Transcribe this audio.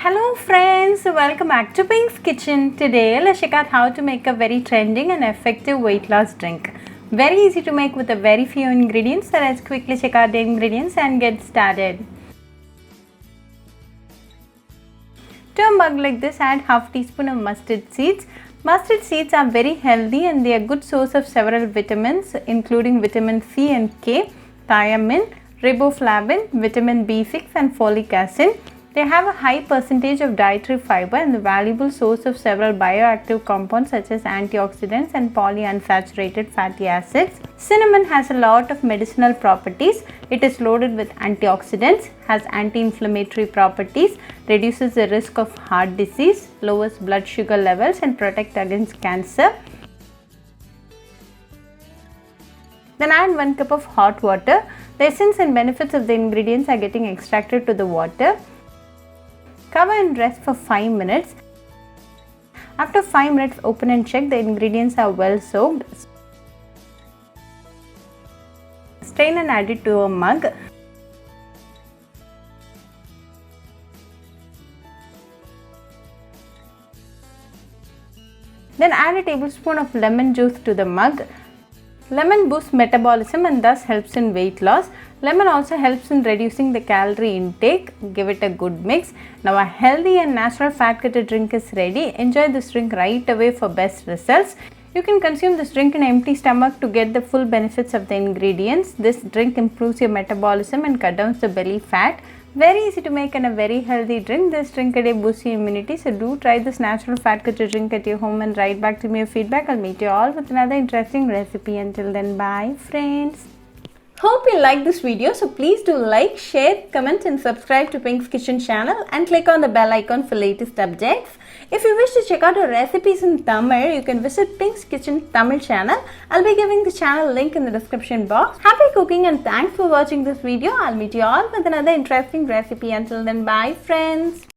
Hello friends, welcome back to Pink's Kitchen. Today let's check out how to make a very trending and effective weight loss drink. Very easy to make with a very few ingredients, so let's quickly check out the ingredients and get started. To a mug like this, add half teaspoon of mustard seeds. Mustard seeds are very healthy and they are good source of several vitamins including vitamin C and K, thiamine, riboflavin, vitamin B6 and folic acid. They have a high percentage of dietary fiber and a valuable source of several bioactive compounds such as antioxidants and polyunsaturated fatty acids. Cinnamon has a lot of medicinal properties. It is loaded with antioxidants, has anti-inflammatory properties, reduces the risk of heart disease, lowers blood sugar levels and protects against cancer. Then add 1 cup of hot water. The essence and benefits of the ingredients are getting extracted to the water. Cover and rest for 5 minutes. After 5 minutes, open and check the ingredients are well soaked. Strain and add it to a mug. Then add a tablespoon of lemon juice to the mug. Lemon boosts metabolism and thus helps in weight loss. Lemon also helps in reducing the calorie intake. Give it a good mix. Now a healthy and natural fat cutter drink is ready. Enjoy this drink right away for best results. You can consume this drink in an empty stomach to get the full benefits of the ingredients. This drink improves your metabolism and cut down the belly fat. Very easy to make and a very healthy drink. This drink a day boosts your immunity. So do try this natural fat cutter drink at your home and write back to me your feedback. I'll meet you all with another interesting recipe. Until then, bye friends. Hope you like this video. So please do like, share, comment and subscribe to Pink's Kitchen channel and click on the bell icon for latest updates. If you wish to check out our recipes in Tamil, you can visit Pink's Kitchen Tamil channel. I'll be giving the channel link in the description box. Happy cooking and thanks for watching this video. I'll meet you all with another interesting recipe. Until then, bye friends.